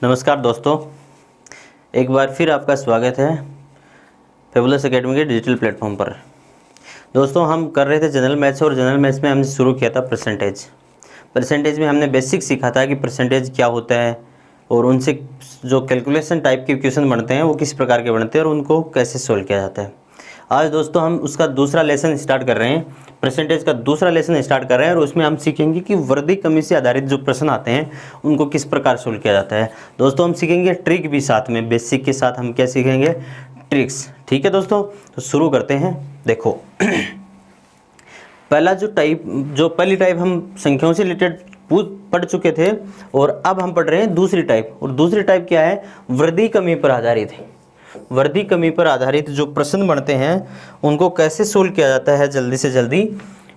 नमस्कार दोस्तों, एक बार फिर आपका स्वागत है फेबुलस एकेडमी के डिजिटल प्लेटफॉर्म पर। दोस्तों, हम कर रहे थे जनरल मैथ्स और जनरल मैथ्स में हमने शुरू किया था परसेंटेज में हमने बेसिक सीखा था कि परसेंटेज क्या होता है और उनसे जो कैलकुलेशन टाइप के क्वेश्चन बनते हैं वो किस प्रकार के बनते हैं और उनको कैसे सोल्व किया जाता है। आज दोस्तों हम उसका दूसरा लेसन स्टार्ट कर रहे हैं, परसेंटेज का दूसरा लेसन स्टार्ट कर रहे हैं और उसमें हम सीखेंगे कि वर्दी कमी से आधारित जो प्रश्न आते हैं उनको किस प्रकार सोल्व किया जाता है। दोस्तों हम सीखेंगे ट्रिक भी साथ में, बेसिक के साथ हम क्या सीखेंगे, ट्रिक्स। ठीक है दोस्तों, तो शुरू करते हैं। देखो पहली टाइप हम संख्याओं से रिलेटेड पढ़ चुके थे और अब हम पढ़ रहे हैं दूसरी टाइप। और दूसरी टाइप क्या है, वर्दी कमी पर आधारित है। वर्दी कमी पर आधारित जो प्रश्न बनते हैं उनको कैसे सोल्व किया जाता है जल्दी से जल्दी,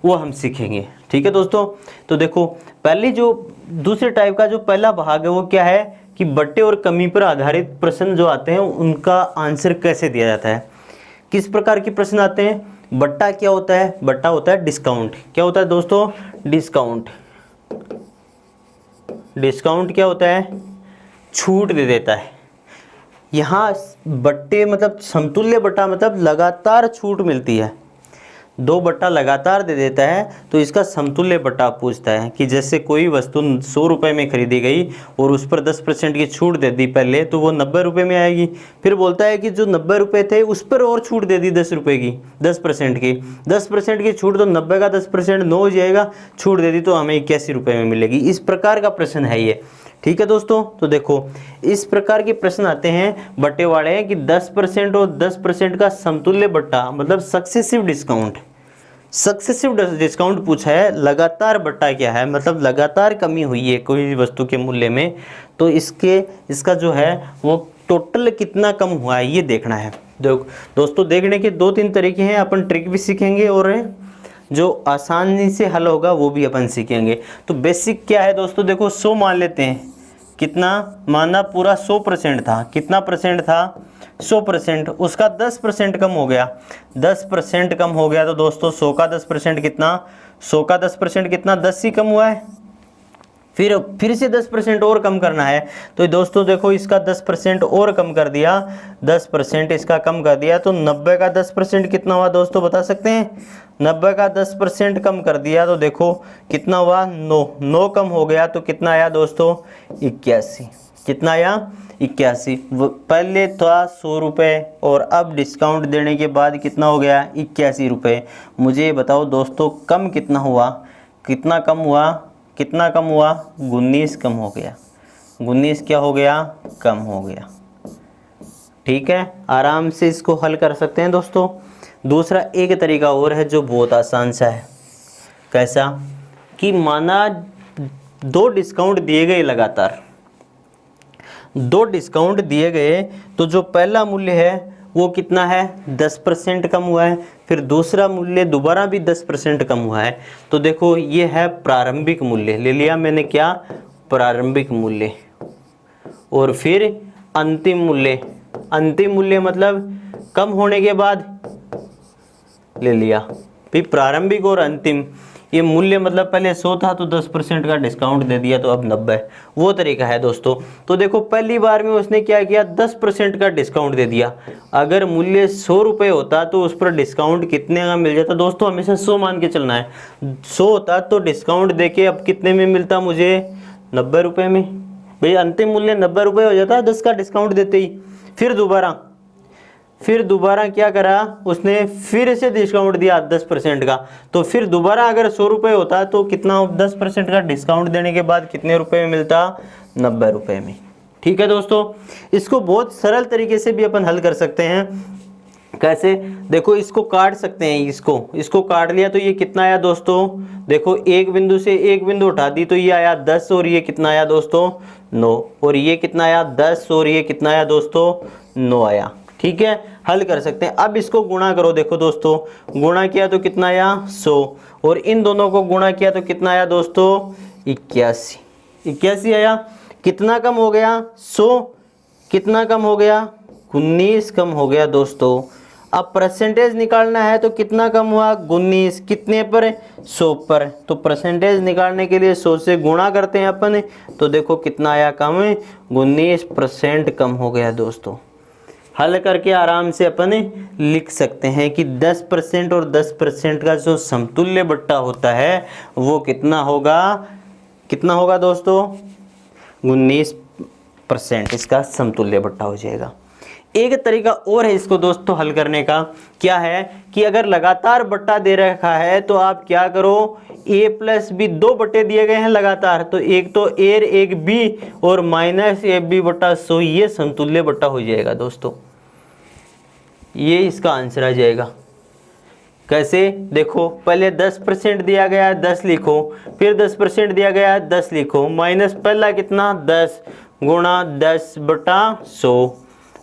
वो हम सीखेंगे। ठीक है दोस्तों, तो देखो पहली जो दूसरे टाइप का जो पहला भाग है वो क्या है कि बट्टे और कमी पर आधारित प्रश्न जो आते हैं उनका आंसर कैसे दिया जाता है। किस प्रकार के प्रश्न आते हैं, बट्टा क्या होता है, बट्टा होता है डिस्काउंट। क्या होता है दोस्तों, डिस्काउंट। डिस्काउंट क्या होता है, छूट दे देता है। यहाँ बट्टे मतलब समतुल्य बट्टा मतलब लगातार छूट मिलती है। दो बट्टा लगातार दे देता है तो इसका समतुल्य बट्टा पूछता है कि जैसे कोई वस्तु 100 रुपये में खरीदी गई और उस पर 10% की छूट दे दी पहले, तो वो 90 रुपये में आएगी। फिर बोलता है कि जो 90 रुपये थे उस पर और छूट दे दी 10 रुपये की, 10% की। 10% की छूट तो 90 का 10% 9 हो जाएगा, छूट दे दी तो हमें 81 रुपये में मिलेगी। इस प्रकार का प्रश्न है ये। ठीक है दोस्तों, तो देखो इस प्रकार के प्रश्न आते हैं बट्टे वाले कि 10% और 10% का समतुल्य बट्टा मतलब सक्सेसिव डिस्काउंट। सक्सेसिव डिस्काउंट पूछा है, लगातार बट्टा क्या है मतलब लगातार कमी हुई है कोई भी वस्तु के मूल्य में, तो इसका जो है वो टोटल कितना कम हुआ है ये देखना है। दोस्तों देखने के 2-3 तरीके हैं, अपन ट्रिक भी सीखेंगे और जो आसानी से हल होगा वो भी अपन सीखेंगे। तो बेसिक क्या है दोस्तों, देखो 100 मान लेते हैं। कितना माना, पूरा 100% था। कितना परसेंट था, 100%। उसका 10% कम हो गया, 10% कम हो गया तो दोस्तों 100 का 10% कितना, 100 का 10% कितना, 10 ही कम हुआ है। फिर से 10% और कम करना है तो दोस्तों देखो इसका 10% और कम कर दिया, 10% इसका कम कर दिया तो 90 का 10% कितना हुआ दोस्तों, बता सकते हैं। 90 का 10% कम कर दिया तो देखो कितना हुआ, 9 कम हो गया तो कितना आया दोस्तों, 81। कितना आया, 81। पहले था 100 रुपये और अब डिस्काउंट देने के बाद कितना हो गया, 81 रुपये। मुझे बताओ दोस्तों कम कितना हुआ, कितना कम हुआ, कितना कम हुआ, 19 कम हो गया। 19 क्या हो गया, कम हो गया। ठीक है, आराम से इसको हल कर सकते हैं दोस्तों। दूसरा एक तरीका और है जो बहुत आसान सा है। कैसा कि माना 2 डिस्काउंट दिए गए लगातार, 2 डिस्काउंट दिए गए तो जो पहला मूल्य है वो कितना है, 10% कम हुआ है। फिर दूसरा मूल्य दोबारा भी 10% कम हुआ है। तो देखो ये है प्रारंभिक मूल्य, ले लिया मैंने क्या, प्रारंभिक मूल्य। और फिर अंतिम मूल्य, अंतिम मूल्य मतलब कम होने के बाद ले लिया। फिर प्रारंभिक और अंतिम ये मूल्य मतलब पहले 100 था तो 10% का डिस्काउंट दे दिया तो अब 90। वो तरीका है दोस्तों। तो देखो पहली बार में उसने क्या किया, 10% का डिस्काउंट दे दिया। अगर मूल्य 100 रुपये होता तो उस पर डिस्काउंट कितने का मिल जाता दोस्तों, हमेशा 100 मान के चलना है। 100 होता तो डिस्काउंट दे के अब कितने में मिलता मुझे, 90 रुपये में। भाई अंतिम मूल्य 90 रुपये हो जाता 10 का डिस्काउंट देते ही। फिर दोबारा क्या करा उसने, फिर से डिस्काउंट दिया 10% का। तो फिर दोबारा अगर 100 रुपये होता तो कितना, 10% का डिस्काउंट देने के बाद कितने रुपए में मिलता, 90 रुपये में। ठीक है दोस्तों, इसको बहुत सरल तरीके से भी अपन हल कर सकते हैं। कैसे, देखो इसको काट सकते हैं, इसको काट लिया तो ये कितना आया दोस्तों, देखो एक बिंदु से एक बिंदु उठा दी तो ये आया 10 और ये कितना आया दोस्तों, 9। और ये कितना आया 10 और ये कितना आया दोस्तों, 9 आया। ठीक है, हल कर सकते हैं। अब इसको गुणा करो, देखो दोस्तों गुणा किया तो कितना आया, 100। और इन दोनों को गुणा किया तो कितना आया दोस्तों, 81। 81 आया। कितना कम हो गया, 100 कितना कम हो गया, 19 कम हो गया दोस्तों। अब परसेंटेज निकालना है तो कितना कम हुआ 19, कितने पर 100 पर। तो परसेंटेज निकालने के लिए 100 से गुणा करते हैं अपन, तो देखो कितना आया कम, 19% कम हो गया दोस्तों। हल करके आराम से अपन लिख सकते हैं कि 10% और 10% का जो समतुल्य बट्टा होता है वो कितना होगा दोस्तों, 19% इसका समतुल्य बट्टा हो जाएगा। एक तरीका और है इसको दोस्तों हल करने का, क्या है कि अगर लगातार बट्टा दे रखा है तो आप क्या करो, a प्लस बी, 2 बट्टे दिए गए हैं लगातार, तो एक तो a एक b और माइनस ए बी बट्टा 100, ये समतुल्य बट्टा हो जाएगा दोस्तों। ये इसका आंसर आ जाएगा। कैसे, देखो पहले 10% दिया गया है 10 लिखो, फिर 10% दिया गया है 10 लिखो, माइनस पहला कितना 10 गुणा 10 बटा 100।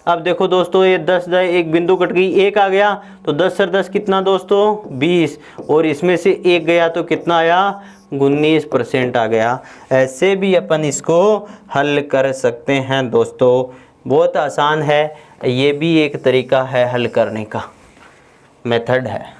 अब देखो दोस्तों ये 10 एक बिंदु कट गई, 1 आ गया, तो 10 सर 10 कितना दोस्तों 20, और इसमें से 1 गया तो कितना आया 19% आ गया। ऐसे भी अपन इसको हल कर सकते हैं दोस्तों, बहुत आसान है, ये भी एक तरीका है हल करने का, मेथड है।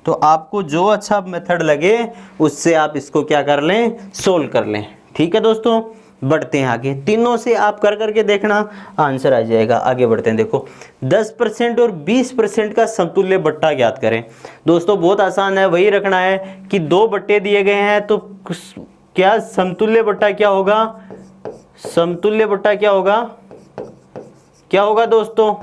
तो आपको जो अच्छा मेथड लगे उससे आप इसको क्या कर लें, सोल्व कर लें। ठीक है दोस्तों, बढ़ते हैं आगे, तीनों से आप कर करके देखना, आंसर आ जाएगा। आगे बढ़ते हैं, देखो 10% और 20% का समतुल्य बट्टा ज्ञात करें। दोस्तों बहुत आसान है, वही रखना है कि 2 बट्टे दिए गए हैं तो क्या समतुल्य बट्टा क्या होगा, समतुल्य बट्टा क्या होगा दोस्तों,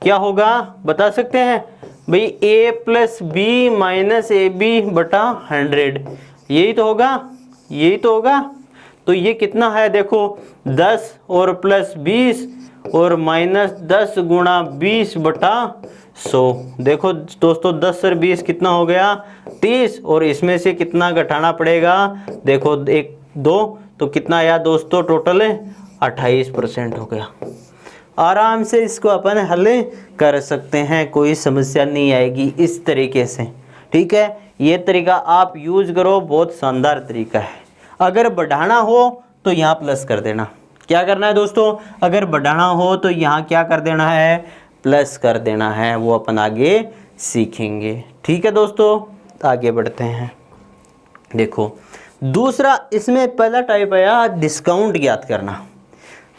क्या होगा बता सकते हैं भाई, a plus B minus A B बटा 100, यही तो होगा। तो ये कितना है देखो, 10 और प्लस 20 और माइनस 10 गुणा 20 बटा 100। देखो दोस्तों 10 और 20 कितना हो गया 30, और इसमें से कितना घटाना पड़ेगा, देखो 1 2, तो कितना आया दोस्तों टोटल 28% हो गया। आराम से इसको अपन हल कर सकते हैं, कोई समस्या नहीं आएगी इस तरीके से। ठीक है, ये तरीका आप यूज करो, बहुत शानदार तरीका है। अगर बढ़ाना हो तो यहाँ प्लस कर देना, क्या करना है दोस्तों, अगर बढ़ाना हो तो यहाँ क्या कर देना है, प्लस कर देना है, वो अपन आगे सीखेंगे। ठीक है दोस्तों, आगे बढ़ते हैं। देखो दूसरा, इसमें पहला टाइप आया डिस्काउंट ज्ञात करना।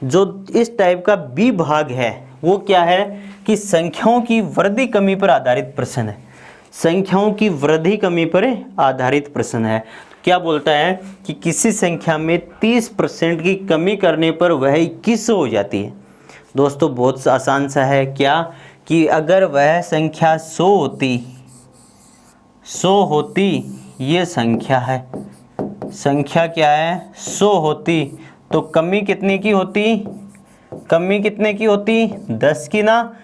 जो इस टाइप का बी भाग है वो क्या है कि संख्याओं की वृद्धि कमी पर आधारित प्रश्न है। संख्याओं की वृद्धि कमी पर आधारित प्रश्न है। क्या बोलता है कि किसी संख्या में 30% की कमी करने पर वह 21 हो जाती है। दोस्तों बहुत आसान सा है, क्या कि अगर वह संख्या 100 होती, ये संख्या है, संख्या क्या है 100 होती, तो कमी कितने की होती, कमी कितने की होती 10 की ना,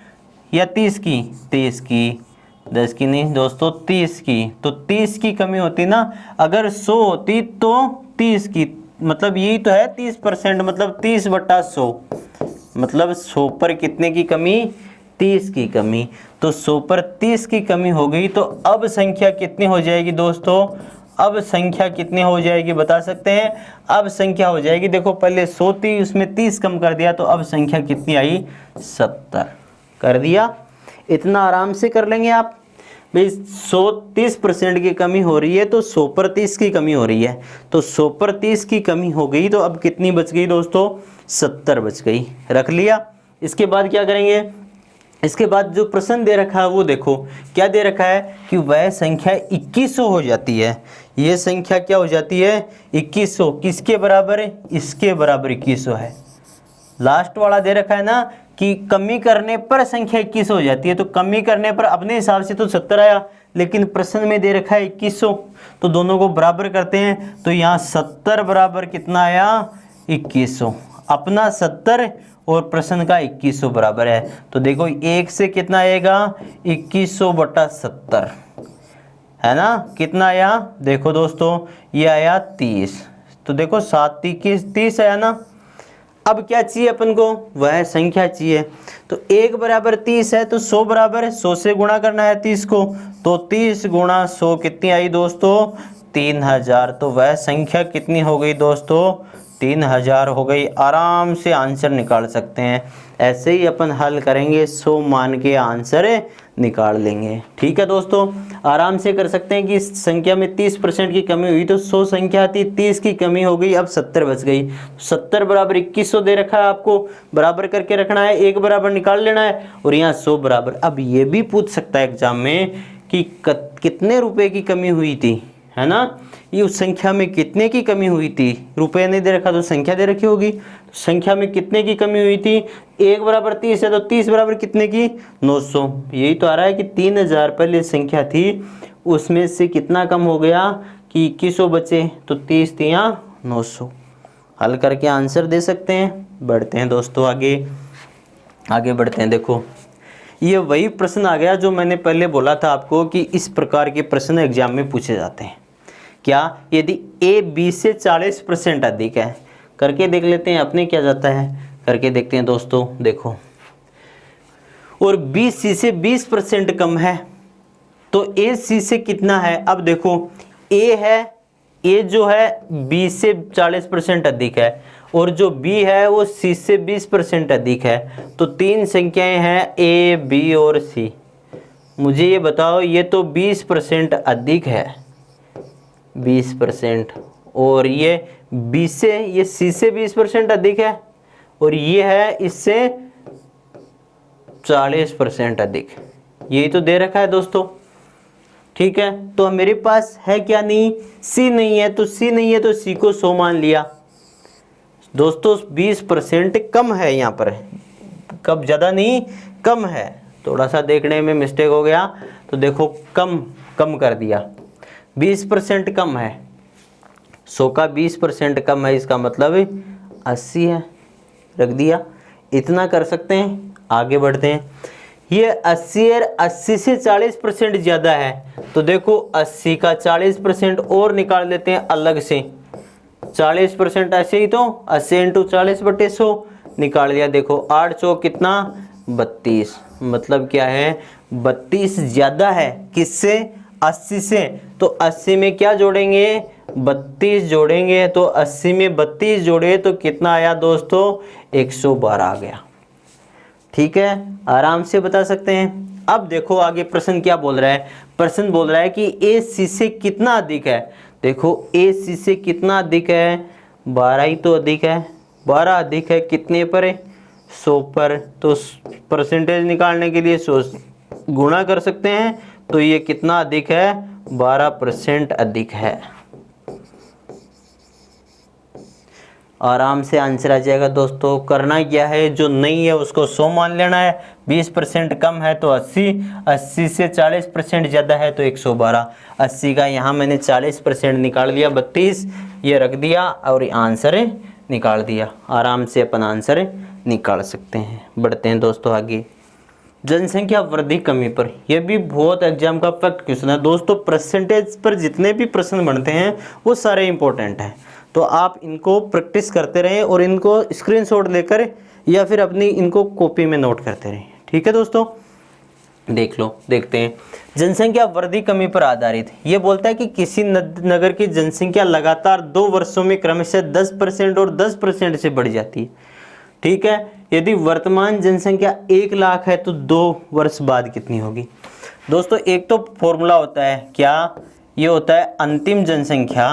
या 30 की, 30 की, 10 की नहीं दोस्तों 30 की, तो 30 की कमी होती ना। अगर 100 होती तो 30 की, मतलब यही तो है 30%, मतलब 30 बटा 100, मतलब 100 पर कितने की कमी 30 की कमी, तो 100 पर 30 की कमी हो गई। तो अब संख्या कितनी हो जाएगी दोस्तों, अब संख्या कितनी हो जाएगी बता सकते हैं, अब संख्या हो जाएगी, देखो पहले 100 थी उसमें 30 कम कर दिया, तो अब संख्या कितनी आई 70 कर दिया। इतना आराम से कर लेंगे आप भाई। 130% की कमी हो रही है तो 100 पर 30 की कमी हो रही है, तो 100 पर 30 की कमी हो गई, तो अब कितनी बच गई दोस्तों 70 बच गई, रख लिया। इसके बाद क्या करेंगे, इसके बाद जो प्रश्न दे रखा है वो देखो क्या दे रखा है कि वह संख्या 2100 हो जाती है। ये संख्या क्या हो जाती है 2100, किसके बराबर है, इसके बराबर 2100 है। लास्ट वाला दे रखा है ना कि कमी करने पर संख्या 2100 हो जाती है, तो कमी करने पर अपने हिसाब से तो 70 आया, लेकिन प्रश्न में दे रखा है 2100, तो दोनों को बराबर करते हैं, तो यहाँ 70 बराबर कितना आया 2100, अपना 70 और प्रश्न का 2100 बराबर है। तो देखो 1 से कितना आएगा 2100 बटा 70 है ना, कितना आया देखो दोस्तों, ये आया 30, तो देखो 7 30 आया ना। अब क्या चाहिए अपन को, वह संख्या चाहिए, तो 1 बराबर 30 है, तो 100 बराबर है 100 से गुणा करना है 30 को, तो 30 गुणा 100 कितनी आई दोस्तों 3000, तो वह संख्या कितनी हो गई दोस्तों 3000 हो गई। आराम से आंसर निकाल सकते हैं। ऐसे ही अपन हल करेंगे, 100 मान के आंसर निकाल लेंगे। ठीक है दोस्तों, आराम से कर सकते हैं कि इस संख्या में 30% की कमी हुई तो 100 संख्या थी, 30 की कमी हो गई, अब 70 बच गई। 70 बराबर 2100 दे रखा है आपको, बराबर करके रखना है, एक बराबर निकाल लेना है और यहाँ 100 बराबर। अब ये भी पूछ सकता है एग्जाम में कि कितने रुपए की कमी हुई थी, है ना, ये उस संख्या में कितने की कमी हुई थी। रुपए नहीं दे रखा तो संख्या दे रखी होगी, संख्या में कितने की कमी हुई थी। 1 बराबर 30 है तो 30 बराबर कितने की, 900। यही तो आ रहा है कि 3000 पहले संख्या थी, उसमें से कितना कम हो गया कि 2100 बचे, तो 30 थी यहाँ 900। हल करके आंसर दे सकते हैं। बढ़ते हैं दोस्तों आगे बढ़ते हैं। देखो ये वही प्रश्न आ गया जो मैंने पहले बोला था आपको कि इस प्रकार के प्रश्न एग्जाम में पूछे जाते हैं। क्या, यदि ए बी से 40% अधिक है, करके देख लेते हैं अपने क्या जाता है, करके देखते हैं दोस्तों। देखो, और बी सी से 20% कम है तो ए सी से कितना है। अब देखो ए है, ए जो है बी से 40% अधिक है और जो बी है वो सी से 20% अधिक है। तो तीन संख्याएं हैं ए बी और सी। मुझे ये बताओ, ये तो 20% अधिक है, 20%, और ये बी से, ये सी से 20% अधिक है और ये है इससे 40% अधिक। यही तो दे रखा है दोस्तों। ठीक है, तो मेरे पास है क्या, नहीं, सी नहीं है, तो सी नहीं है तो सी को 100 मान लिया दोस्तों। 20% कम है यहाँ पर, कब, ज़्यादा नहीं, कम है। थोड़ा सा देखने में मिस्टेक हो गया तो देखो कम कर दिया, 20% कम है। 100 का 20% कम है, इसका मतलब 80 है, रख दिया। इतना कर सकते हैं। आगे बढ़ते हैं। ये 80 और 80 से 40% ज़्यादा है तो देखो 80 का 40% और निकाल लेते हैं अलग से। 40% ऐसे ही तो 80 × 40/100 निकाल लिया। देखो 8 चौक कितना, 32, मतलब क्या है, 32 ज़्यादा है किससे, 80 से। तो 80 में क्या जोड़ेंगे, 32 जोड़ेंगे, तो 80 में 32 जोड़े तो कितना आया दोस्तों, 112 आ गया। ठीक है, आराम से बता सकते हैं। अब देखो आगे प्रश्न क्या बोल रहा है। प्रश्न बोल रहा है कि ए सी से कितना अधिक है। देखो ए सी से कितना अधिक है, 12 ही तो अधिक है। 12 अधिक है कितने पर है, 100 पर। तो परसेंटेज निकालने के लिए 100 गुणा कर सकते हैं। तो ये कितना अधिक है, 12% अधिक है। आराम से आंसर आ जाएगा दोस्तों। करना क्या है, जो नहीं है उसको 100 मान लेना है। 20% कम है तो 80, 80 से 40% ज़्यादा है तो 112। 80 का यहाँ मैंने 40% निकाल दिया, 32 ये रख दिया और आंसर निकाल दिया। आराम से अपन आंसर निकाल सकते हैं। बढ़ते हैं दोस्तों आगे। जनसंख्या वृद्धि कमी पर, यह भी बहुत एग्जाम का फैक्ट क्वेश्चन है दोस्तों। परसेंटेज पर जितने भी प्रश्न बनते हैं वो सारे इंपॉर्टेंट हैं, तो आप इनको प्रैक्टिस करते रहें और इनको स्क्रीनशॉट लेकर या फिर अपनी इनको कॉपी में नोट करते रहें। ठीक है दोस्तों, देख लो, देखते हैं। जनसंख्या वृद्धि कमी पर आधारित, ये बोलता है कि किसी नगर की जनसंख्या लगातार 2 वर्षों में क्रमशः 10% और 10% से बढ़ जाती है। ठीक है, यदि वर्तमान जनसंख्या 1 लाख है तो 2 वर्ष बाद कितनी होगी। दोस्तों एक तो फॉर्मूला होता है, क्या, ये होता है अंतिम जनसंख्या।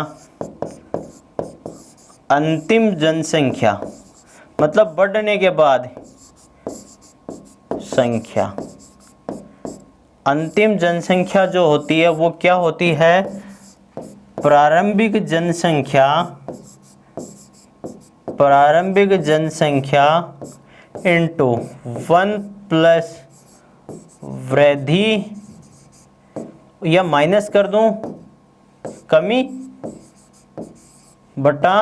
अंतिम जनसंख्या मतलब बढ़ने के बाद संख्या। अंतिम जनसंख्या जो होती है वो क्या होती है, प्रारंभिक जनसंख्या। प्रारंभिक जनसंख्या इंटू 1 प्लस वृद्धि, या माइनस कर दूं, कमी बटा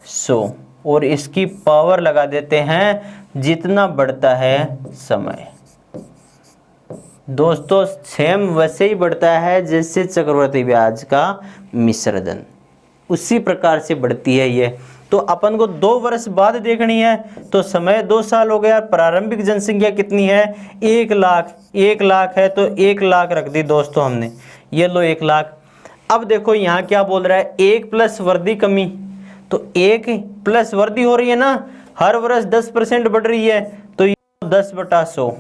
100, और इसकी पावर लगा देते हैं जितना बढ़ता है समय। दोस्तों सेम वैसे ही बढ़ता है जैसे चक्रवृद्धि ब्याज का मिश्रधन, उसी प्रकार से बढ़ती है ये। तो अपन को 2 वर्ष बाद देखनी है तो समय 2 साल हो गया। प्रारंभिक जनसंख्या कितनी है, 1 लाख। 1 लाख है तो 1 लाख रख दी दोस्तों हमने, ये लो 1 लाख। अब देखो यहाँ क्या बोल रहा है, 1 प्लस वृद्धि कमी, तो एक प्लस वृद्धि हो रही है ना, हर वर्ष 10% बढ़ रही है, तो ये 10/100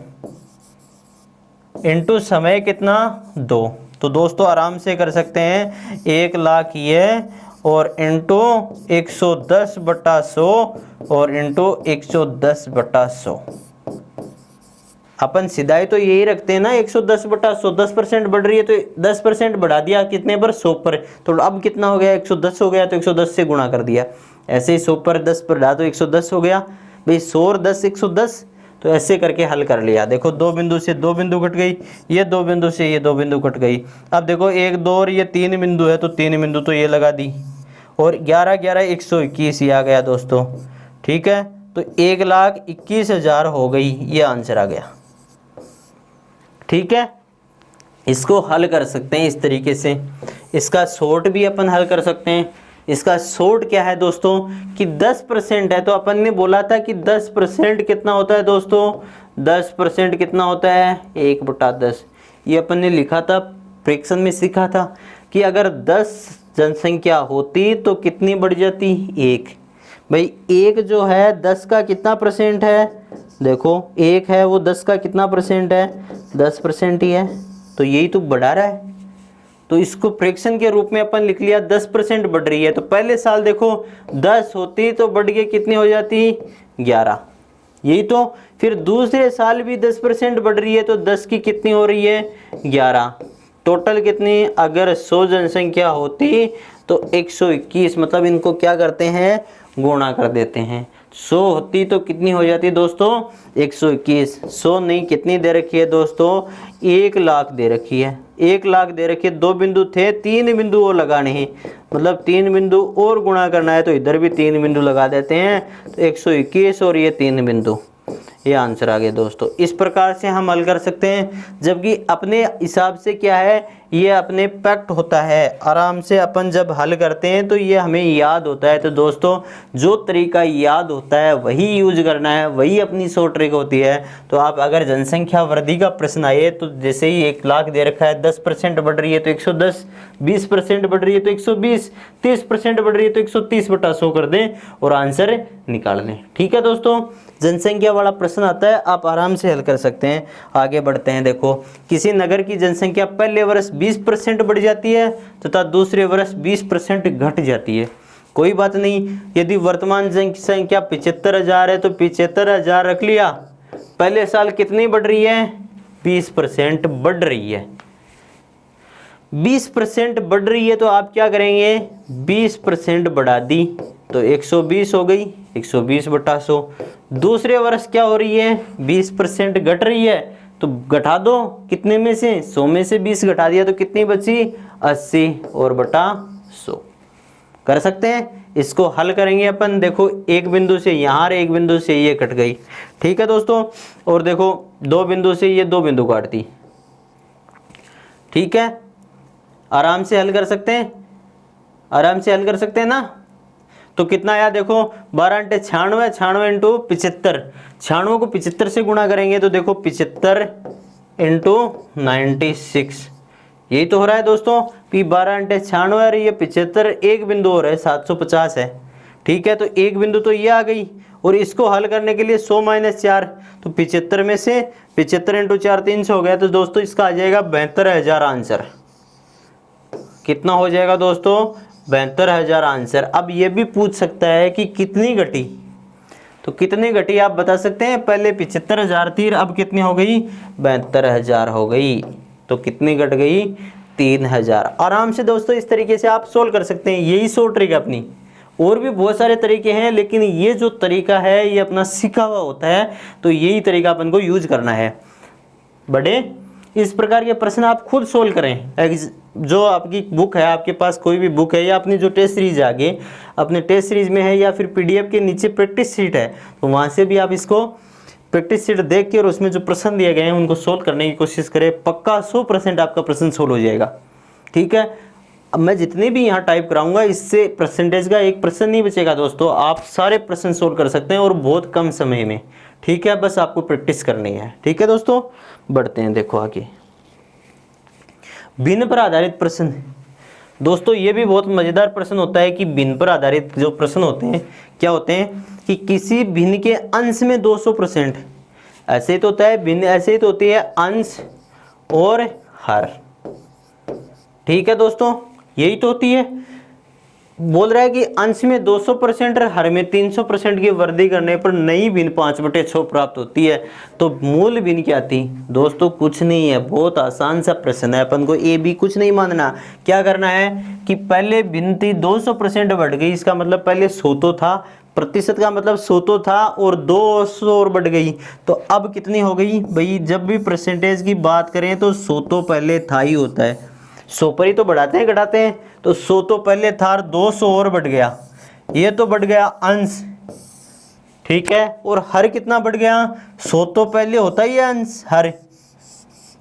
इंटू समय कितना 2। तो दोस्तों आराम से कर सकते हैं 1 लाख ये और इंटू 110/100 और इंटू 110/100। अपन सिधाई तो यही रखते हैं ना, 110/100, 10% बढ़ रही है तो 10% बढ़ा दिया कितने पर 100 पर, तो अब कितना हो गया 110 हो गया, तो 110 से गुणा कर दिया। ऐसे ही 100 पर 10 पर बढ़ा तो 110 हो गया भाई, 100 और 10 110। तो ऐसे करके हल कर लिया। देखो 2 बिंदु से 2 बिंदु कट गई, ये 2 बिंदु से ये 2 बिंदु कट गई। अब देखो 1 2 और ये 3 बिंदु है, तो 3 बिंदु तो ये लगा दी, और 11 11 121 ये आ गया दोस्तों। ठीक है, तो 1,21,000 हो गई, ये आंसर आ गया। ठीक है, इसको हल कर सकते हैं इस तरीके से। इसका शॉर्ट भी अपन हल कर सकते हैं। इसका शॉर्ट क्या है दोस्तों कि 10% है, तो अपन ने बोला था कि 10% कितना होता है दोस्तों, 10% कितना होता है 1/10। ये अपन ने लिखा था, फ्रैक्शन में सीखा था कि अगर 10 जनसंख्या होती तो कितनी बढ़ जाती 1। भाई 1 जो है 10 का कितना परसेंट है, देखो 1 है वो 10 का कितना परसेंट है, 10% ही है, तो यही तो बढ़ा रहा है। तो इसको फ्रैक्शन के रूप में अपन लिख लिया, 10% बढ़ रही है। तो पहले साल देखो 10 होती तो बढ़ के कितनी हो जाती 11, यही तो। फिर दूसरे साल भी 10% बढ़ रही है, तो 10 की कितनी हो रही है 11। टोटल कितनी, अगर 100 जनसंख्या होती तो 121, मतलब इनको क्या करते हैं गुणा कर देते हैं। 100 होती तो कितनी हो जाती दोस्तों 121। 100 नहीं, कितनी दे रखी है दोस्तों 1 लाख दे रखी है, 1 लाख दे रखी है। 2 बिंदु थे, 3 बिंदु और लगाने हैं, मतलब 3 बिंदु और गुणा करना है, तो इधर भी 3 बिंदु लगा देते हैं, तो 121 और ये 3 बिंदु, ये आंसर आ गया दोस्तों। इस प्रकार से हम हल कर सकते हैं, जबकि अपने हिसाब से क्या है, ये अपने पैक्ट होता है। आराम से अपन जब हल करते हैं तो ये हमें याद होता है। तो दोस्तों जो तरीका याद होता है वही यूज करना है, वही अपनी शॉर्ट ट्रिक होती है। तो आप अगर जनसंख्या वृद्धि का प्रश्न आए, तो जैसे ही 1 लाख दे रखा है, 10% बढ़ रही है तो 110, 20% बढ़ रही है तो 120, 30% बढ़ रही है तो 130/100 कर दें और आंसर निकाल लें। ठीक है दोस्तों, जनसंख्या वाला प्रश्न आता है, आप आराम से हल कर सकते हैं। आगे बढ़ते हैं। देखो किसी नगर की जनसंख्या पहले वर्ष 20% बढ़ जाती है तथा दूसरे वर्ष 20% घट जाती है। कोई बात नहीं, यदि वर्तमान जनसंख्या 75,000 है तो 75,000 रख लिया। पहले साल कितनी बढ़ रही है 20% बढ़ रही है। 20% बढ़ रही है तो आप क्या करेंगे 20% बढ़ा दी तो 120 हो गई, 120/100। दूसरे वर्ष क्या हो रही है 20% घट रही है, तो घटा दो, कितने में से 100 में से 20 घटा दिया तो कितनी बची 80 और बटा 100। कर सकते हैं, इसको हल करेंगे अपन। देखो एक बिंदु से यहाँ, एक बिंदु से ये कट गई। ठीक है दोस्तों, और देखो 2 बिंदु से ये 2 बिंदु काट दी। ठीक है, आराम से हल कर सकते हैं, आराम से हल कर सकते हैं ना। तो कितना आया देखो 12 × 96, 96 इंटू 75, 96 को 75 से गुणा करेंगे तो देखो 75 इंटू 96, यही तो हो रहा है दोस्तों। P 12 × 96 और ये 75, एक बिंदु और है 750 है। ठीक है, तो एक बिंदु तो ये आ गई, और इसको हल करने के लिए 100 - 4, तो 75 में से 75 इंटू 4 300 हो गया। तो दोस्तों इसका आ जाएगा 72,000 आंसर। कितना हो जाएगा दोस्तों 72,000 आंसर। अब ये भी पूछ सकता है कि कितनी घटी, तो कितनी घटी आप बता सकते हैं। पहले 75,000 थी, अब कितनी हो गई 72,000 हो गई, तो कितनी घट गई 3,000। आराम से दोस्तों इस तरीके से आप सोल्व कर सकते हैं, यही शॉर्ट ट्रिक है अपनी। और भी बहुत सारे तरीके हैं, लेकिन ये जो तरीका है ये अपना सीखा हुआ होता है, तो यही तरीका अपन को यूज करना है। बड़े इस प्रकार के प्रश्न आप खुद सोल्व करें। जो आपकी बुक है, आपके पास कोई भी बुक है, या अपनी जो टेस्ट सीरीज आगे अपने टेस्ट सीरीज में है, या फिर PDF के नीचे प्रैक्टिस शीट है, तो वहाँ से भी आप इसको प्रैक्टिस शीट देख के और उसमें जो प्रश्न दिए गए हैं उनको सोल्व करने की कोशिश करें। पक्का 100% आपका प्रश्न सोल्व हो जाएगा। ठीक है, अब मैं जितने भी यहाँ टाइप कराऊंगा, इससे परसेंटेज का एक प्रश्न नहीं बचेगा दोस्तों। आप सारे प्रश्न सोल्व कर सकते हैं और बहुत कम समय में। ठीक है, बस आपको प्रैक्टिस करनी है। ठीक है दोस्तों, बढ़ते हैं। देखो आगे भिन्न पर आधारित प्रश्न। दोस्तों ये भी बहुत मज़ेदार प्रश्न होता है कि भिन्न पर आधारित जो प्रश्न होते हैं क्या होते हैं कि किसी भिन्न के अंश में 200%, ऐसे तो होता है भिन्न, ऐसे तो होती है अंश और हर। ठीक है दोस्तों, यही तो होती है। बोल रहा है कि अंश में 200% और हर में 300% की वृद्धि करने पर नई भिन्न 5/6 प्राप्त होती है। तो मूल भिन्न क्या थी दोस्तों? कुछ नहीं है, बहुत आसान सा प्रश्न है। अपन को ए बी कुछ नहीं मानना। क्या करना है कि पहले भिन्न थी 200% बढ़ गई, इसका मतलब पहले 100 तो था, प्रतिशत का मतलब 100 तो था और 200 और बढ़ गई, तो अब कितनी हो गई भाई? जब भी परसेंटेज की बात करें तो 100 तो पहले था ही होता है, 100 पर ही तो बढ़ाते हैं घटाते हैं। तो 100 तो पहले था और 200 और बढ़ गया, ये तो बढ़ गया अंश। ठीक है, और हर कितना बढ़ गया? 100 तो पहले होता ही है अंश हर,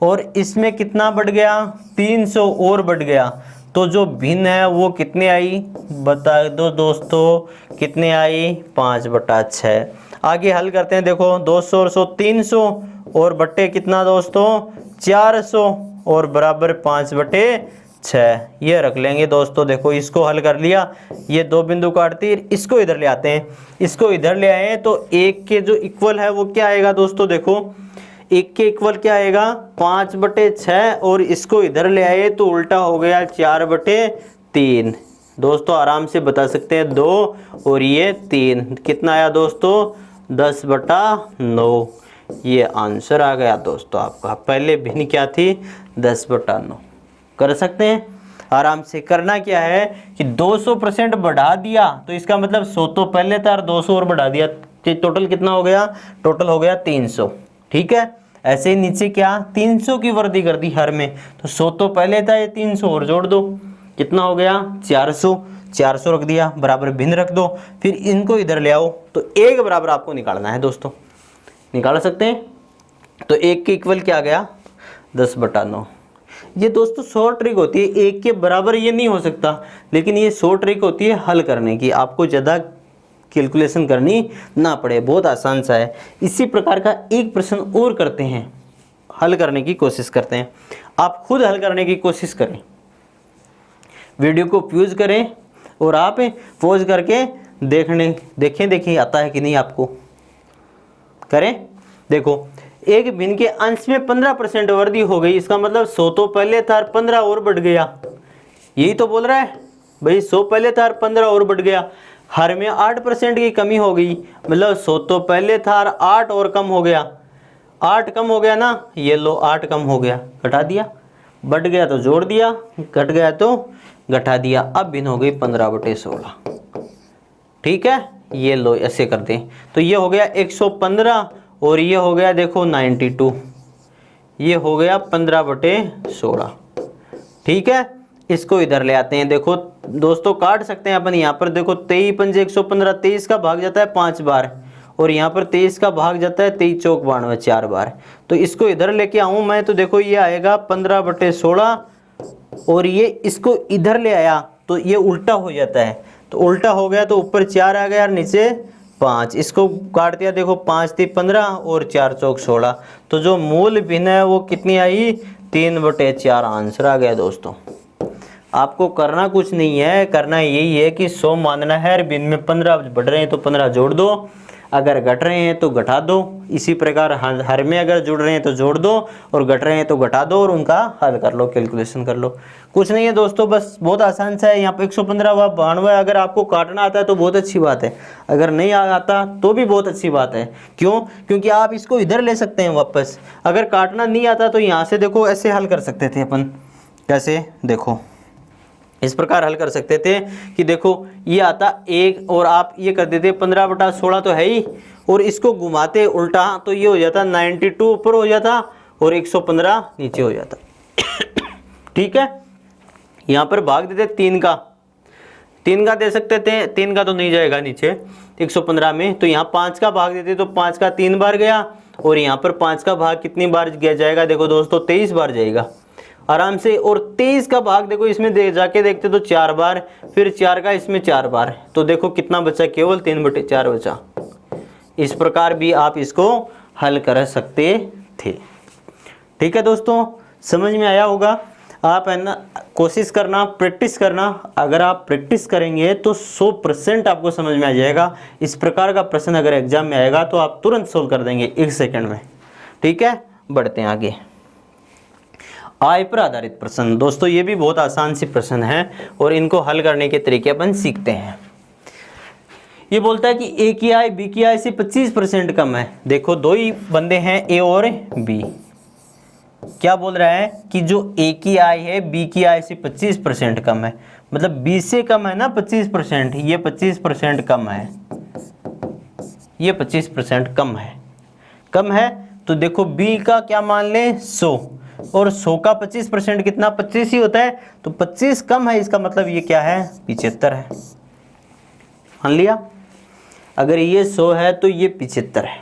और इसमें कितना बढ़ गया? 300 और बढ़ गया। तो जो भिन्न है वो कितने आई बता दो दोस्तों, कितने आई? 5/6। आगे हल करते हैं। देखो 200 और 100 300 और बट्टे कितना दोस्तों? 400 और बराबर 5/6। ये रख लेंगे दोस्तों। देखो इसको हल कर लिया, ये दो बिंदु काटती, इसको इधर ले आते हैं। इसको इधर ले आए तो एक के जो इक्वल है वो क्या आएगा दोस्तों? देखो एक के इक्वल क्या आएगा? 5/6, और इसको इधर ले आए तो उल्टा हो गया 4/3। दोस्तों आराम से बता सकते हैं 2 और ये 3, कितना आया दोस्तों? 10/9। ये आंसर आ गया दोस्तों आपका। पहले भिन्न क्या थी? 10/9। कर सकते हैं आराम से। करना क्या है कि 200% बढ़ा दिया, तो इसका मतलब 100 तो पहले था और 200 और बढ़ा दिया, टोटल कितना हो गया? टोटल हो गया 300। ठीक है, ऐसे ही नीचे क्या? 300 की वृद्धि कर दी हर में, तो 100 तो पहले था, ये 300 और जोड़ दो, कितना हो गया? 400। 400 रख दिया, बराबर भिन्न रख दो, फिर इनको इधर ले आओ, तो एक बराबर आपको निकालना है दोस्तों। निकाल सकते हैं। तो एक के इक्वल क्या आ गया? 10/9। ये दोस्तों शॉर्ट ट्रिक होती है, एक के बराबर ये नहीं हो सकता, लेकिन ये शॉर्ट ट्रिक होती है हल करने की, आपको ज़्यादा कैलकुलेशन करनी ना पड़े, बहुत आसान सा है। इसी प्रकार का एक प्रश्न और करते हैं, हल करने की कोशिश करते हैं। आप खुद हल करने की कोशिश करें, वीडियो को पॉज करें और आप पॉज करके देखें आता है कि नहीं आपको। करें। देखो एक भिन्न के अंश में 15% वृद्धि हो गई, इसका मतलब 100 तो पहले था और 15 और बढ़ गया, यही तो बोल रहा है भाई। 100 पहले था और 15 और बढ़ गया। हर में 8% की कमी हो गई, मतलब 100 तो पहले था और 8 और कम हो गया। 8 कम हो गया ना, ये लो 8 कम हो गया, घटा दिया। बढ़ गया तो जोड़ दिया, घट गया तो घटा दिया। अब भिन्न हो गई 15/16। ठीक है, ये लो ऐसे कर दें तो ये हो गया 115 और ये हो गया देखो 92, ये हो गया 15/16। ठीक है, इसको इधर ले आते हैं। देखो दोस्तों काट सकते हैं अपन यहाँ पर। देखो 23 पंजे 115, 23 का भाग जाता है 5 बार, और यहाँ पर 23 का भाग जाता है 23 चौक 92 4 बार। तो इसको इधर लेके आऊँ मैं, तो देखो ये आएगा 15/16, और ये इसको इधर ले आया तो ये उल्टा हो जाता है। तो उल्टा हो गया तो ऊपर 4 आ गया और नीचे 5। इसको काट दिया, देखो 5 × 15 और 4 चौक 16। तो जो मूल भिन्न है वो कितनी आई? 3/4 आंसर आ गया दोस्तों। आपको करना कुछ नहीं है, करना यही है कि 100 मानना है और भिन्न में 15 बढ़ रहे हैं तो 15 जोड़ दो, अगर घट रहे हैं तो घटा दो। इसी प्रकार हर में अगर जुड़ रहे हैं तो जोड़ दो, और घट रहे हैं तो घटा दो, और उनका हल कर लो, कैलकुलेशन कर लो। कुछ नहीं है दोस्तों, बस बहुत आसान सा है। यहाँ पे 115 व 92 अगर आपको काटना आता है तो बहुत अच्छी बात है, अगर नहीं आता तो भी बहुत अच्छी बात है। क्यों? क्योंकि आप इसको इधर ले सकते हैं वापस। अगर काटना नहीं आता तो यहाँ से देखो ऐसे हल कर सकते थे अपन। कैसे? देखो इस प्रकार हल कर सकते थे कि देखो ये आता 1 और आप ये कर देते 15/16 तो है ही, और इसको घुमाते उल्टा तो ये हो जाता 92 ऊपर हो जाता और 115 नीचे हो जाता। ठीक है, यहाँ पर भाग देते 3 का दे सकते थे, 3 का तो नहीं जाएगा नीचे 115 में, तो यहाँ 5 का भाग देते तो 5 का 3 बार गया, और यहाँ पर 5 का भाग कितनी बार गया जाएगा? देखो दोस्तों 23 बार जाएगा आराम से। और 23 का भाग देखो इसमें जाके देखते तो 4 बार, फिर 4 का इसमें 4 बार, तो देखो कितना बचा? केवल 3/4 बचा। इस प्रकार भी आप इसको हल कर सकते थे। ठीक है दोस्तों, समझ में आया होगा। आप है ना कोशिश करना, प्रैक्टिस करना। अगर आप प्रैक्टिस करेंगे तो 100% आपको समझ में आ जाएगा। इस प्रकार का प्रश्न अगर एग्जाम में आएगा तो आप तुरंत सोल्व कर देंगे 1 सेकंड में। ठीक है, बढ़ते हैं आगे। आय पर आधारित प्रश्न, दोस्तों ये भी बहुत आसान सी प्रश्न है और इनको हल करने के तरीके अपन सीखते हैं। ये बोलता है कि ए की आय बी की आय से 25% कम है। देखो दो ही बंदे हैं, ए और बी। क्या बोल रहा है कि जो ए की आय है बी की आय से 25% कम है, मतलब बी से कम है ना 25%, ये 25% कम है, ये 25% कम है। कम है तो देखो बी का क्या मान लें 100, और 100 का 25% कितना 25 ही होता है, तो 25 कम है, इसका मतलब ये क्या है 75 है। मान लिया, अगर ये 100 है तो ये 75 है।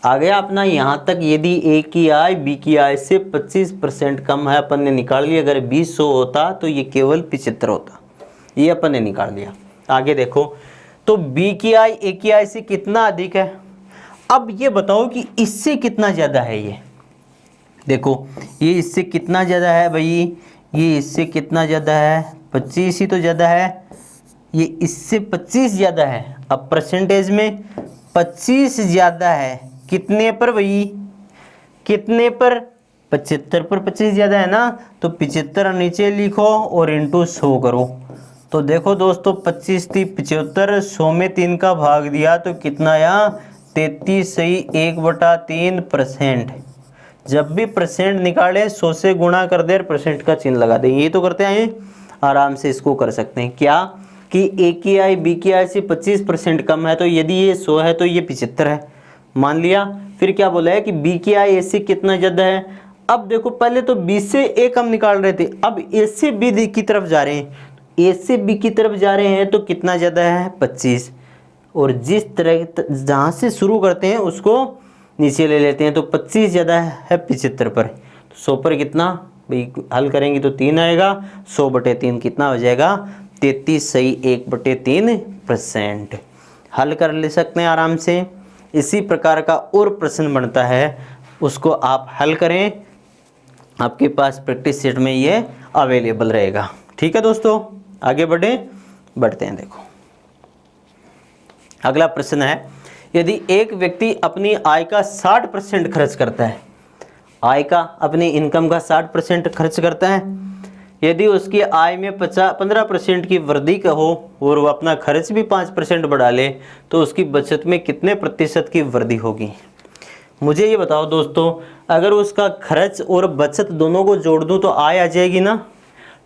आ गया अपना यहाँ तक। यदि ए की आय बी की आय से 25% कम है, अपन ने निकाल लिया। अगर बी 100 होता तो ये केवल 75 होता, ये अपन ने निकाल लिया। आगे देखो, तो बी की आय ए की आय से कितना अधिक है। अब ये बताओ कि इससे कितना ज़्यादा है। ये देखो, ये इससे कितना ज़्यादा है भाई, ये इससे कितना ज़्यादा है 25 ही तो ज़्यादा है, ये इससे 25 ज़्यादा है। अब परसेंटेज में 25 ज़्यादा है, कितने पर भाई, कितने पर 75 पर 25 ज़्यादा है ना, तो 75 नीचे लिखो और इंटू 100 करो। तो देखो दोस्तों 25 थी 75, 100 में 3 का भाग दिया तो कितना आया 33 सही 1/3%। जब भी परसेंट निकाले 100 से गुणा कर दे, परसेंट का चिन्ह लगा दें। ये तो करते हैं, आराम से इसको कर सकते हैं। क्या कि ए की आय बी की आय से 25% कम है, तो यदि ये 100 है तो ये 75 है, मान लिया। फिर क्या बोला है कि बी की आय ए से कितना ज़्यादा है। अब देखो पहले तो बी से ए कम निकाल रहे थे, अब ए से बी की तरफ जा रहे हैं, ए से बी की तरफ जा रहे हैं तो कितना ज़्यादा है 25, और जिस तरह जहाँ से शुरू करते हैं उसको नीचे ले लेते हैं, तो 25 ज़्यादा है 75 पर, तो 100 पर कितना भाई, हल करेंगे तो 3 आएगा, 100/3 कितना हो जाएगा 33 सही 1/3%। हल कर ले सकते हैं आराम से। इसी प्रकार का और प्रश्न बनता है, उसको आप हल करें, आपके पास प्रैक्टिस सेट में ये अवेलेबल रहेगा। ठीक है दोस्तों, आगे बढ़ते हैं। देखो अगला प्रश्न है, यदि एक व्यक्ति अपनी आय का 60% खर्च करता है, आय का अपनी इनकम का 60% खर्च करता है, यदि उसकी आय में 15% की वृद्धि का हो और वो अपना खर्च भी 5% बढ़ा ले, तो उसकी बचत में कितने प्रतिशत की वृद्धि होगी। मुझे ये बताओ दोस्तों, अगर उसका खर्च और बचत दोनों को जोड़ दूं तो आय आ जाएगी ना।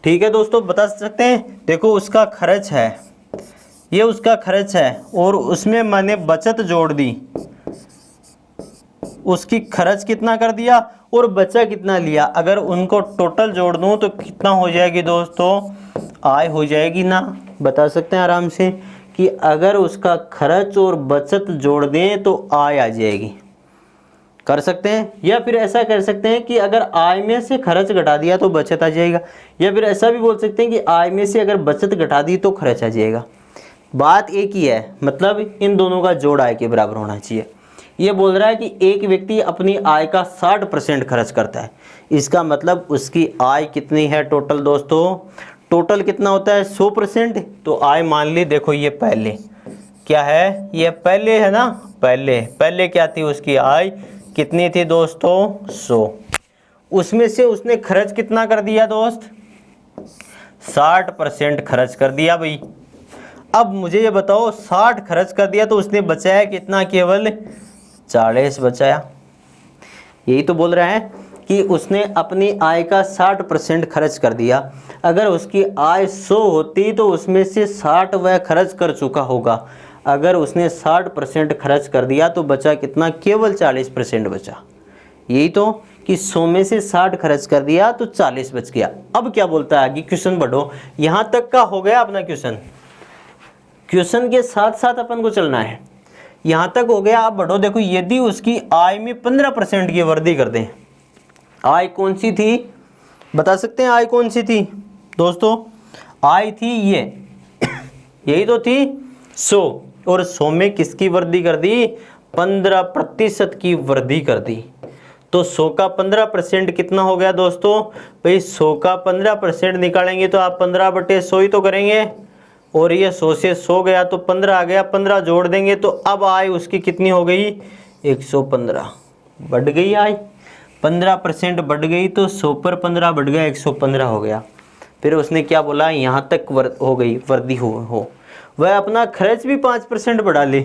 ठीक है दोस्तों, बता सकते हैं। देखो उसका खर्च है, ये उसका खर्च है, और उसमें मैंने बचत जोड़ दी, उसकी खर्च कितना कर दिया और बचा कितना लिया। अगर उनको टोटल जोड़ दूं तो कितना हो जाएगी दोस्तों, आय हो जाएगी ना। बता सकते हैं आराम से कि अगर उसका खर्च और बचत जोड़ दें तो आय आ जाएगी। कर सकते हैं, या फिर ऐसा कर सकते हैं कि अगर आय में से खर्च घटा दिया तो बचत आ जाएगा, या फिर ऐसा भी बोल सकते हैं कि आय में से अगर बचत घटा दी तो खर्च आ जाएगा। बात एक ही है, मतलब इन दोनों का जोड़ आय के बराबर होना चाहिए। ये बोल रहा है कि एक व्यक्ति अपनी आय का 60% खर्च करता है, इसका मतलब उसकी आय कितनी है टोटल दोस्तों, टोटल कितना होता है 100%। तो आय मान ली, देखो ये पहले क्या है, ये पहले है ना, पहले क्या थी उसकी आय कितनी थी दोस्तों 100, उसमें से उसने खर्च कितना कर दिया दोस्त 60% खर्च कर दिया भाई। अब मुझे ये बताओ 60 खर्च कर दिया तो उसने बचाया कितना, केवल 40 बचाया। यही तो बोल रहा है कि उसने अपनी आय का 60% खर्च कर दिया। अगर उसकी आय 100 होती तो उसमें से 60 वह खर्च कर चुका होगा। अगर उसने 60% खर्च कर दिया तो बचा कितना, केवल 40% बचा। यही तो कि 100 में से 60 खर्च कर दिया तो 40 बच गया। अब क्या बोलता है आगे, क्वेश्चन बढ़ो। यहाँ तक का हो गया अपना क्वेश्चन के साथ साथ अपन को चलना है, यहाँ तक हो गया। आप बढ़ो, देखो यदि उसकी आय में 15% की वृद्धि कर दें, आय कौन सी थी बता सकते हैं, आय कौन सी थी दोस्तों, आय थी ये यही तो थी 100, और 100 में किसकी वृद्धि कर दी 15% की वृद्धि कर दी। तो 100 का 15% कितना हो गया दोस्तों? भाई 100 का 15% निकालेंगे तो आप 15/100 ही तो करेंगे, और ये 100 से 100 गया तो 15 आ गया, 15 जोड़ देंगे तो अब आय उसकी कितनी हो गई? 115। बढ़ गई आय, 15% बढ़ गई, तो 100 पर 15 बढ़ गया, 115 हो गया। फिर उसने क्या बोला? यहाँ तक हो गई वृद्धि हो। वह अपना खर्च भी 5% बढ़ा ले।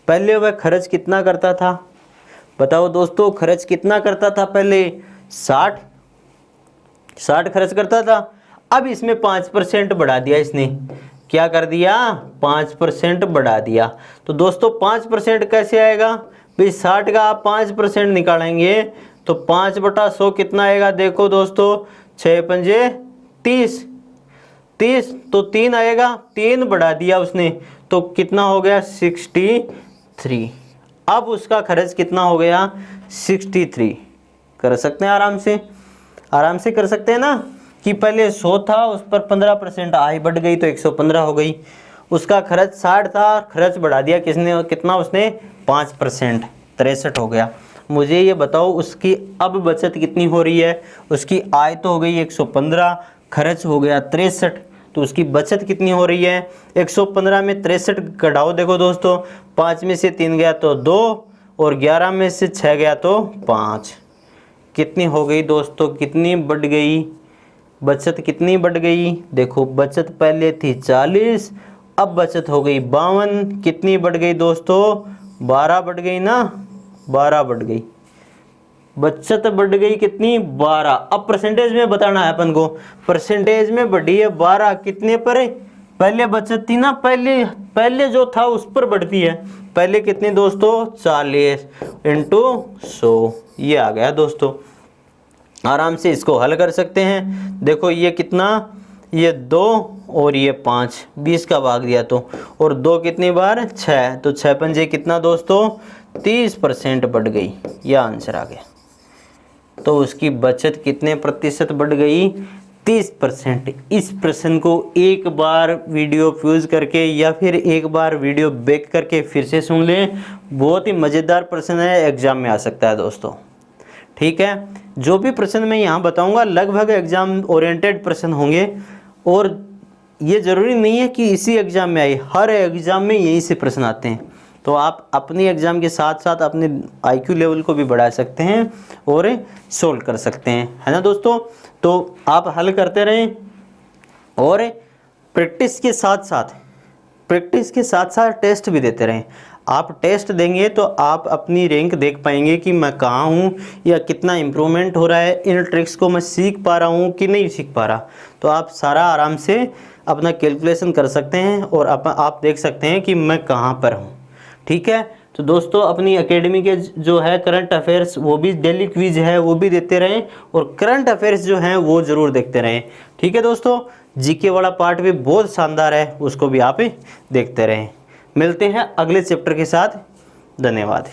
पहले वह खर्च कितना करता था? बताओ दोस्तों, खर्च कितना करता था पहले? 60 खर्च करता था। अब इसमें 5% बढ़ा दिया इसने। क्या कर दिया? 5% बढ़ा दिया। तो दोस्तों 5% कैसे आएगा? भाई 60 का आप 5% निकालेंगे तो 5/100 कितना आएगा? देखो दोस्तों, 6 पंजे 30, तो 3 आएगा, 3 बढ़ा दिया उसने तो कितना हो गया? 63। अब उसका खर्च कितना हो गया? 63। कर सकते हैं आराम से कर सकते हैं ना, कि पहले 100 था, उस पर 15% आय बढ़ गई तो 115 हो गई। उसका खर्च 60 था, खर्च बढ़ा दिया किसने? कितना? उसने 5%, 63 हो गया। मुझे ये बताओ उसकी अब बचत कितनी हो रही है? उसकी आय तो हो गई 115, खर्च हो गया 63, तो उसकी बचत कितनी हो रही है? 115 में 63 घटाओ, देखो दोस्तों, 5 में से 3 गया तो 2, और 11 में से 6 गया तो 5। कितनी हो गई दोस्तों? कितनी बढ़ गई बचत? कितनी बढ़ गई? देखो, बचत पहले थी 40, अब बचत हो गई 52। कितनी बढ़ गई दोस्तों? 12 बढ़ गई ना, 12 बढ़ गई। बचत बढ़ गई कितनी? 12। अब परसेंटेज में बताना है अपन को। परसेंटेज में बढ़ी है 12, कितने पर? पहले बचत थी ना, पहले जो था उस पर बढ़ती है। पहले कितनी दोस्तों? 40 इंटू 100, ये आ गया दोस्तों। आराम से इसको हल कर सकते हैं। देखो ये कितना? ये 2 और ये 5, 20 का भाग दिया तो, और 2 कितनी बार? 6, तो 6 पंजे कितना दोस्तों? 30% बढ़ गई। यह आंसर आ गया। तो उसकी बचत कितने प्रतिशत बढ़ गई? 30%। इस प्रश्न को एक बार वीडियो फ्यूज करके या फिर एक बार वीडियो बैक करके फिर से सुन लें, बहुत ही मज़ेदार प्रश्न है, एग्जाम में आ सकता है दोस्तों। ठीक है, जो भी प्रश्न मैं यहाँ बताऊंगा लगभग एग्जाम ओरिएंटेड प्रश्न होंगे, और ये ज़रूरी नहीं है कि इसी एग्ज़ाम में आए, हर एग्ज़ाम में यहीं से प्रश्न आते हैं। तो आप अपनी एग्ज़ाम के साथ साथ अपने IQ लेवल को भी बढ़ा सकते हैं और सोल्व कर सकते हैं, है ना दोस्तों। तो आप हल करते रहें और प्रैक्टिस के साथ साथ टेस्ट भी देते रहें। आप टेस्ट देंगे तो आप अपनी रैंक देख पाएंगे कि मैं कहाँ हूँ या कितना इम्प्रूवमेंट हो रहा है, इन ट्रिक्स को मैं सीख पा रहा हूँ कि नहीं सीख पा रहा। तो आप सारा आराम से अपना कैलकुलेशन कर सकते हैं और आप देख सकते हैं कि मैं कहाँ पर हूँ। ठीक है, तो दोस्तों अपनी एकेडमी के जो है करंट अफेयर्स, वो भी डेली क्विज है वो भी देते रहें, और करंट अफेयर्स जो हैं वो ज़रूर देखते रहें। ठीक है दोस्तों, जीके वाला पार्ट भी बहुत शानदार है, उसको भी आप देखते रहें। मिलते हैं अगले चैप्टर के साथ। धन्यवाद।